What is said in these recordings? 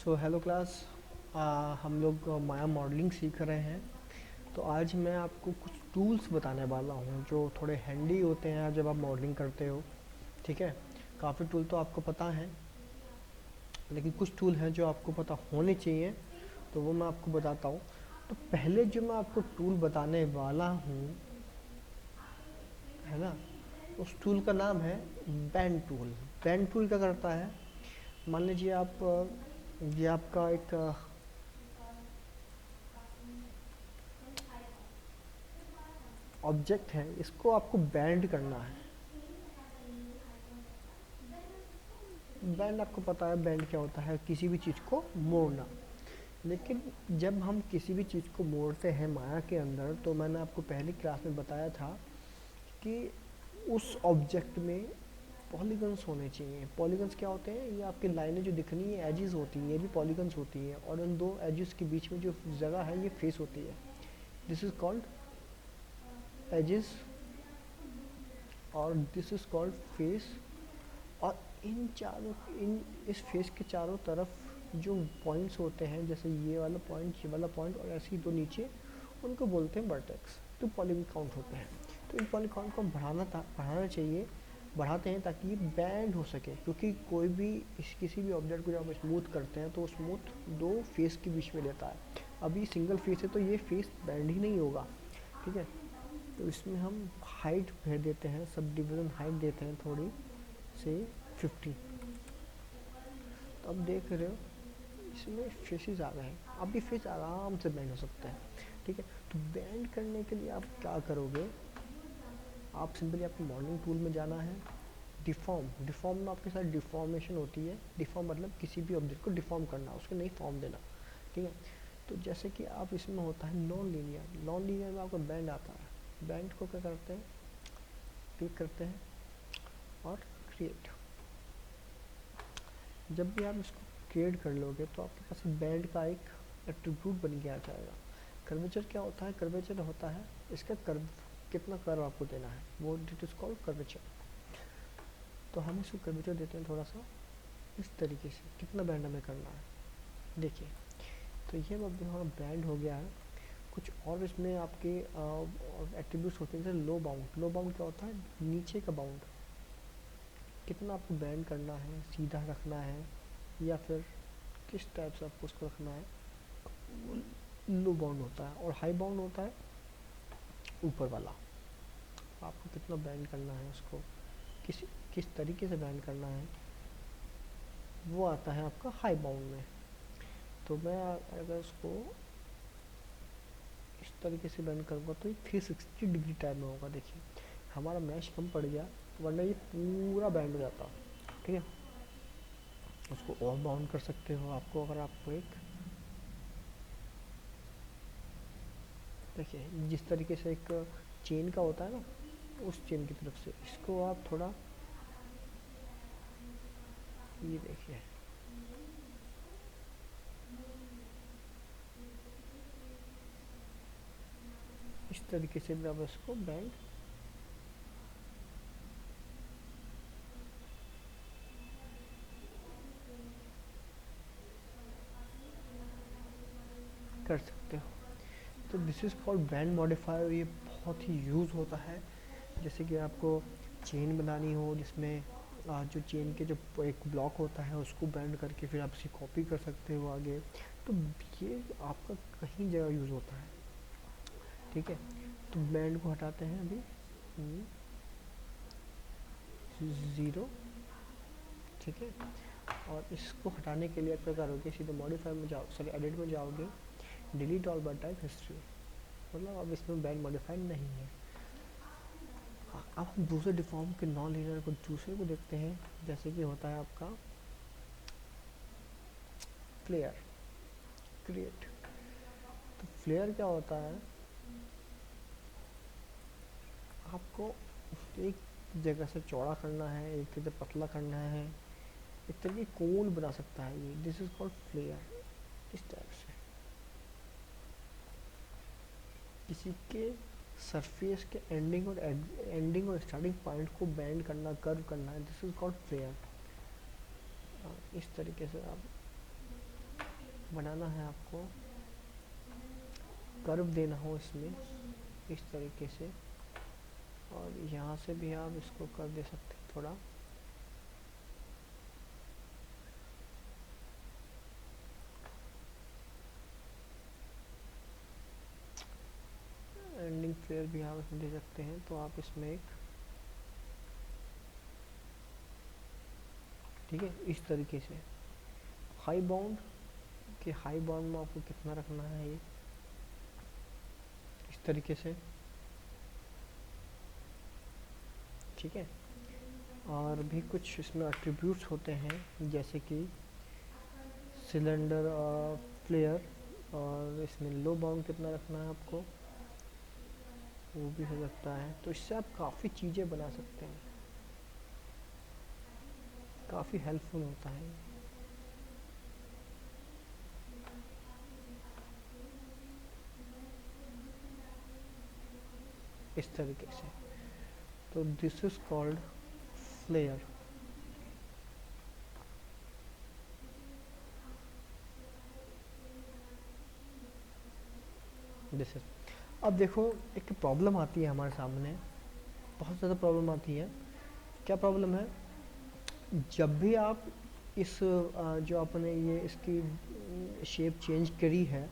So hello class. हम लोग माया modelling सीख रहे हैं। तो आज मैं आपको कुछ टूल्स बताने वाला हूँ जो थोड़े हैंडी होते हैं जब आप मॉडलिंग करते हो। ठीक है। काफ़ी टूल तो आपको पता है, लेकिन कुछ टूल हैं जो आपको पता होने चाहिए, तो वो मैं आपको बताता हूँ। तो पहले जो मैं आपको टूल बताने वाला हूँ, है ना, उस टूल का नाम है बैंड टूल। बैंड टूल क्या करता है? मान लीजिए आप ये आपका एक ऑब्जेक्ट है, इसको आपको बैंड करना है। बैंड आपको पता है बैंड क्या होता है? किसी भी चीज़ को मोड़ना। लेकिन जब हम किसी भी चीज़ को मोड़ते हैं माया के अंदर, तो मैंने आपको पहली क्लास में बताया था कि उस ऑब्जेक्ट में पॉलीगन्स होने चाहिए। पॉलीगन्स क्या होते हैं? ये आपकी लाइनें जो दिख रही हैं, एजेस होती हैं, ये भी पॉलीगन्स होती हैं, और उन दो एजेस के बीच में जो जगह है ये फेस होती है। दिस इज़ कॉल्ड एजेस और दिस इज़ कॉल्ड फेस। और इन इस फेस के चारों तरफ जो पॉइंट्स होते हैं, जैसे ये वाला पॉइंट, ये वाला पॉइंट और ऐसे ही दो नीचे, उनको बोलते हैं वर्टेक्स। तो पॉलीगन काउंट होते हैं। तो इन पॉलीगन को बढ़ाना चाहिए, बढ़ाते हैं ताकि ये बैंड हो सके, क्योंकि कोई भी किसी भी ऑब्जेक्ट को जब आप स्मूथ करते हैं तो स्मूथ दो फेस के बीच में लेता है। अभी सिंगल फेस है तो ये फेस बैंड ही नहीं होगा। ठीक है। तो इसमें हम हाइट भेज देते हैं, सब डिवीज़न हाइट देते हैं थोड़ी से 50। तो अब देख रहे हो इसमें फेसेस आ गए हैं। अब ये फेस आराम से बैंड हो सकता है। ठीक है। तो बैंड करने के लिए आप क्या करोगे? आप सिंपली आपको मॉडलिंग टूल में जाना है। डिफॉर्म, डिफॉर्म में आपके साथ डिफॉर्मेशन होती है। डिफॉर्म मतलब किसी भी ऑब्जेक्ट को डिफॉर्म करना, उसको नई फॉर्म देना। ठीक है। तो जैसे कि आप इसमें होता है नॉन लीनियर। नॉन लीनियर में आपका बैंड आता है। बैंड को क्या करते हैं? क्लिक करते हैं और क्रिएट। जब भी आप इसको क्रिएट कर लोगे तो आपके पास बैंड का एक एट्रीब्यूट बन के आ जाएगा। कर्वेचर क्या होता है? कर्वेचर होता है इसका कर्व, कितना कर्व आपको देना है, वो इट इज कॉल्ड कर्वेचर। तो हम इसको कर्वेचर देते हैं थोड़ा सा इस तरीके से, कितना बैंड हमें करना है। देखिए, तो ये अब हमारा बैंड हो गया है। कुछ और इसमें आपके एट्रीब्यूट्स होते हैं, जैसे लो बाउंड। लो बाउंड क्या होता है? नीचे का बाउंड, कितना आपको बैंड करना है, सीधा रखना है या फिर किस टाइप से आपको उसको रखना है, लो बाउंड होता है। और हाई बाउंड होता है ऊपर वाला, आपको कितना बैंड करना है उसको, किस किस तरीके से बैंड करना है, वो आता है आपका हाई बाउंड में। तो मैं अगर उसको इस तरीके से बैंड करूँगा तो ये 360 डिग्री टाइप में होगा। देखिए हमारा मैश कम पड़ गया, वरना ये पूरा बैंड हो जाता। ठीक है। उसको और बाउंड कर सकते हो आपको, अगर आपको एक, देखिए जिस तरीके से एक चेन का होता है ना, उस चेन की तरफ से इसको आप थोड़ा, ये देखिए इस तरीके से भी आप इसको बैंड कर सकते हो। तो this is called band modifier. ये बहुत ही यूज़ होता है। जैसे कि आपको चेन बनानी हो, जिसमें जो चेन के जो एक ब्लॉक होता है उसको बैंड करके फिर आप इसे कॉपी कर सकते हो आगे। तो ये आपका कहीं जगह यूज़ होता है। ठीक है। तो बैंड को हटाते हैं अभी, 0। ठीक है। और इसको हटाने के लिए आप क्या करोगे? सीधे मॉडिफाई में जाओ, सॉरी एडिट में जाओगे, delete all bye type history, मतलब अब इसमें बैंड मॉडिफाई नहीं है। अब हम दूसरे डिफॉर्म के नॉन लीनियर को दूसरे को देखते हैं, जैसे कि होता है आपका फ्लेयर, क्रिएट। तो फ्लेयर क्या होता है? आपको एक जगह से चौड़ा करना है, एक जगह पतला करना है, एक तरीके कोन बना सकता है ये। This is called flare. इस टाइप से किसी के सरफेस के एंडिंग और स्टार्टिंग पॉइंट को बैंड करना, कर्व करना है, दिस इज कॉल्ड फ्लेयर। इस तरीके से आप बनाना है आपको, कर्व देना हो इसमें इस तरीके से, और यहाँ से भी आप इसको कर दे सकते हैं थोड़ा। एंडिंग फ्लेयर भी आप इसमें दे सकते हैं। तो आप इसमें एक, ठीक है, इस तरीके से हाई बाउंड कि हाई बाउंड में आपको कितना रखना है, ये इस तरीके से, ठीक है। और भी कुछ इसमें एट्रीब्यूट्स होते हैं जैसे कि सिलेंडर और फ्लेयर, और इसमें लो बाउंड कितना रखना है आपको, वो भी हो सकता है। तो इससे आप काफ़ी चीज़ें बना सकते हैं, काफ़ी हेल्पफुल होता है इस तरीके से। तो this is called flare. This is, अब देखो एक प्रॉब्लम आती है हमारे सामने, बहुत ज़्यादा प्रॉब्लम आती है। क्या प्रॉब्लम है, जब भी आप इस जो आपने ये इसकी शेप चेंज करी है,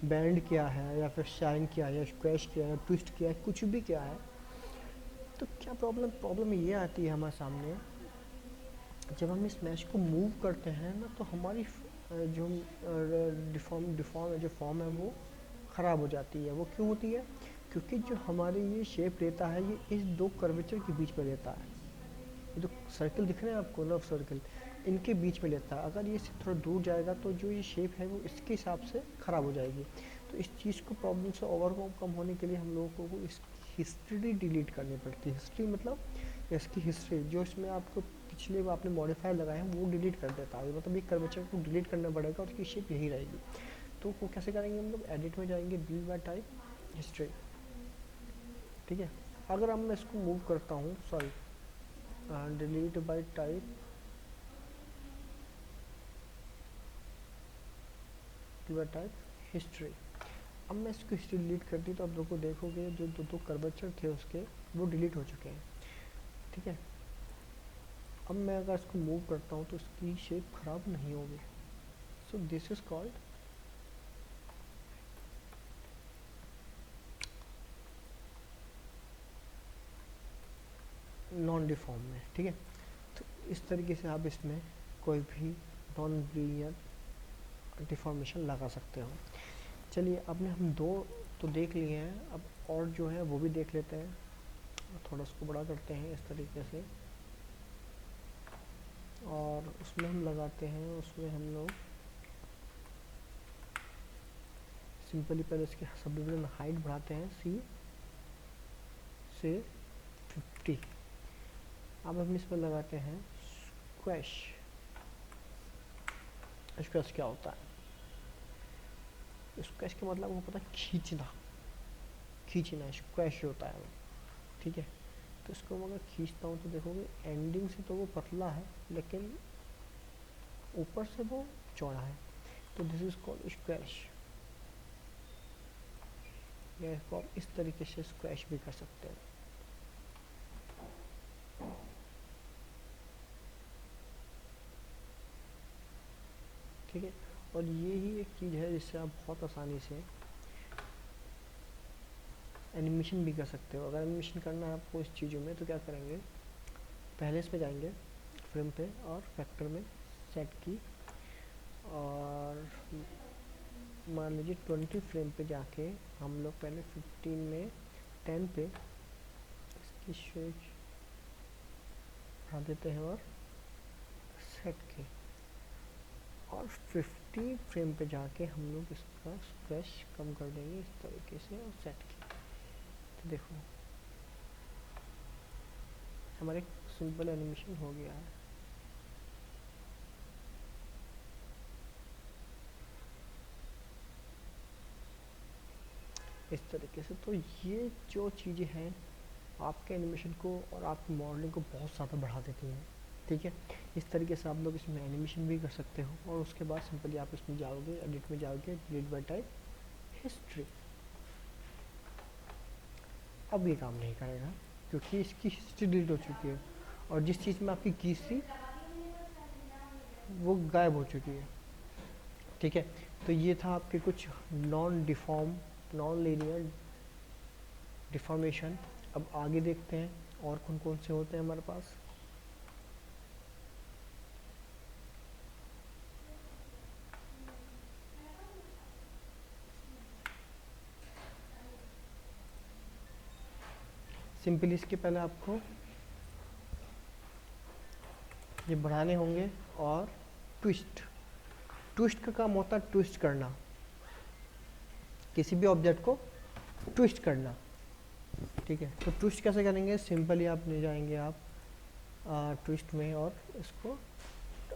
बैंड किया है या फिर शाइन किया है या स्क्वैश किया है, ट्विस्ट किया है, कुछ भी किया है, तो क्या प्रॉब्लम ये आती है हमारे सामने, जब हम इस मैश को मूव करते हैं ना, तो हमारी जो डिफॉर्म जो फॉर्म है वो ख़राब हो जाती है। वो क्यों होती है, क्योंकि जो हमारी ये शेप रहता है ये इस दो कर्वेचर के बीच में रहता है। ये जो सर्कल दिख रहे हैं आपको, लव सर्कल, इनके बीच में लेता है। अगर ये थोड़ा दूर जाएगा तो जो ये शेप है वो इसके हिसाब से ख़राब हो जाएगी। तो इस चीज़ को, प्रॉब्लम से ओवरकम होने के लिए हम लोगों को इस हिस्ट्री डिलीट करनी पड़ती है। हिस्ट्री मतलब इसकी हिस्ट्री, जो इसमें आपको पिछले आपने मॉडिफायर लगाए हैं वो डिलीट कर देता है। मतलब एक कर्वेचर को डिलीट करना पड़ेगा और उसकी शेप यही रहेगी। तो वो कैसे करेंगे हम लोग, एडिट में जाएंगे, डिलीट बाय टाइप हिस्ट्री, ठीक है। अगर अब मैं इसको मूव करता हूँ, sorry, delete bye type, bye type history. अब मैं इसको हिस्ट्री डिलीट कर दी तो आप लोग को देखोगे जो दो कर्वेचर थे उसके, वो डिलीट हो चुके हैं, ठीक है। अब मैं अगर इसको मूव करता हूँ तो इसकी शेप खराब नहीं होगी। So this is called non deform में, ठीक है। तो इस तरीके से आप इसमें कोई भी नॉन लीनियर डिफॉर्मेशन लगा सकते हो। चलिए, अब हम दो तो देख लिए हैं, अब और जो है वो भी देख लेते हैं। थोड़ा उसको बड़ा करते हैं इस तरीके से, और उसमें हम लगाते हैं, उसमें हम लोग सिंपली पहले इसके सब डिवीजन हाइट बढ़ाते हैं सी से 50। अब हम इसमें लगाते हैं स्क्वैश। स्क्वैश क्या होता है, स्क्वैश का मतलब वो पता है, खींचना, खींचना स्क्वैश होता है वो, ठीक है। तो इसको मैं अगर खींचता हूँ तो देखोगे एंडिंग से तो वो पतला है लेकिन ऊपर से वो चौड़ा है। तो दिस इज कॉल्ड स्क्वैश, या इसको आप इस तरीके से स्क्वैश भी कर सकते हैं, ठीक है। और ये ही एक चीज़ है जिससे आप बहुत आसानी से एनिमेशन भी कर सकते हो। अगर एनिमेशन करना है आपको इस चीज़ों में तो क्या करेंगे, पहले इसमें जाएंगे फ्रेम पे और फैक्टर में सेट की, और मान लीजिए 20 फ्रेम पे जाके हम लोग पहले 15 में 10 पे इसकी शेप बढ़ा देते हैं और सेट की, और 50 फ्रेम पे जाके हम लोग इसका स्क्रैच कम कर देंगे इस तरीके से और सेट की। तो देखो हमारे सिंपल एनिमेशन हो गया है। इस तरीके से। तो ये जो चीज़ें हैं आपके एनिमेशन को और आपकी मॉडलिंग को बहुत ज़्यादा बढ़ा देती हैं, ठीक है। इस तरीके से आप लोग इसमें एनिमेशन भी कर सकते हो, और उसके बाद सिंपली आप इसमें जाओगे, एडिट में जाओगे, डिलीट बाय टाइप हिस्ट्री। अब ये काम नहीं करेगा क्योंकि इसकी हिस्ट्री डिलीट हो चुकी है, और जिस चीज़ में आपकी कीज थी वो गायब हो चुकी है। ठीक है, तो ये था आपके कुछ नॉन लीनियर डिफॉर्मेशन। अब आगे देखते हैं और कौन कौन से होते हैं हमारे पास। सिंपली इसके पहले आपको ये बढ़ाने होंगे, और ट्विस्ट का काम होता है ट्विस्ट करना, किसी भी ऑब्जेक्ट को ट्विस्ट करना। ठीक है, तो ट्विस्ट कैसे करेंगे? सिंपली आप ले जाएंगे आप ट्विस्ट में, और इसको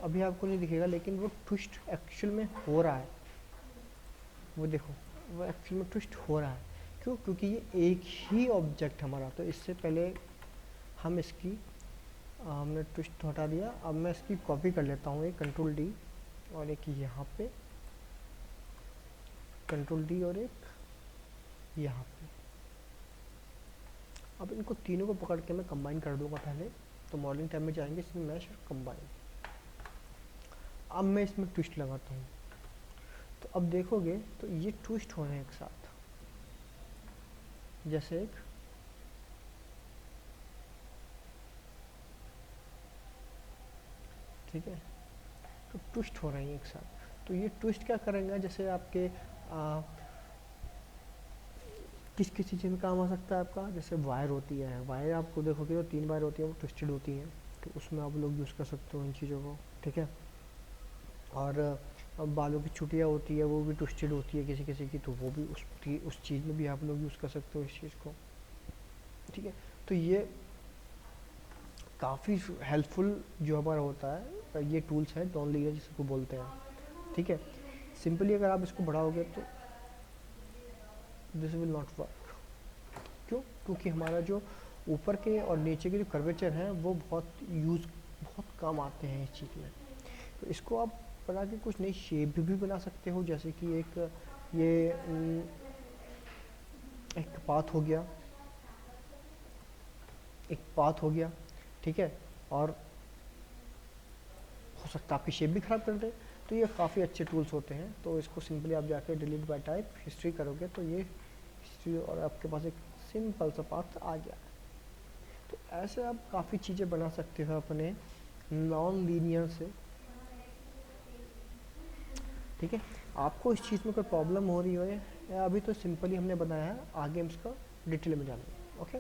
अभी आपको नहीं दिखेगा लेकिन वो ट्विस्ट एक्चुअल में हो रहा है, वो देखो वो एक्चुअल में ट्विस्ट हो रहा है। क्यों? क्योंकि ये एक ही ऑब्जेक्ट हमारा, तो इससे पहले हम इसकी हमने ट्विस्ट हटा दिया। अब मैं इसकी कॉपी कर लेता हूँ, एक कंट्रोल डी और एक यहाँ पे, कंट्रोल डी और एक यहाँ पे। अब इनको तीनों को पकड़ के मैं कंबाइन कर दूंगा पहले। तो मॉडलिंग टैब में जाएंगे, इसमें मैश और कंबाइन। अब मैं इसमें ट्विस्ट लगाता हूँ, तो अब देखोगे तो ये ट्विस्ट हो रहे हैं एक साथ, जैसे एक ठीक है, तो ट्विस्ट हो रही है एक साथ। तो ये ट्विस्ट क्या करेंगे? जैसे आपके किस किस चीज़ में काम आ सकता है आपका, जैसे वायर होती है, वायर आपको देखोगे तो 3 वायर होती है, वो ट्विस्टेड होती हैं, तो उसमें आप लोग यूज़ कर सकते हो इन चीज़ों को। ठीक है, और बालों की छुट्टियाँ होती है, वो भी ट्विस्टेड होती है किसी किसी की, तो वो भी उस चीज़ में भी आप लोग यूज़ कर सकते हो इस चीज़ को। ठीक है, तो ये काफ़ी हेल्पफुल जो हमारा होता है, ये टूल्स है नॉन लीनियर जिसको बोलते हैं। ठीक है, सिंपली अगर आप इसको बढ़ाओगे तो दिस विल नॉट वर्क। क्यों? क्योंकि हमारा जो ऊपर के और नीचे के जो कर्वेचर हैं वो बहुत कम आते हैं इस चीज़ में। तो इसको आप बना के कुछ नई शेप भी बना सकते हो, जैसे कि एक पाथ हो गया। ठीक है, और हो सकता है आपकी शेप भी ख़राब कर दे, तो ये काफ़ी अच्छे टूल्स होते हैं। तो इसको सिंपली आप जाकर डिलीट बाय टाइप हिस्ट्री करोगे तो ये हिस्ट्री, और आपके पास एक सिंपल सा पाथ आ गया। तो ऐसे आप काफ़ी चीज़ें बना सकते हो अपने नॉन लीनियर से। ठीक है, आपको इस चीज़ में कोई प्रॉब्लम हो रही हो या अभी तो सिंपली हमने बनाया है, आगे हम इसका डिटेल में जानेंगे। ओके।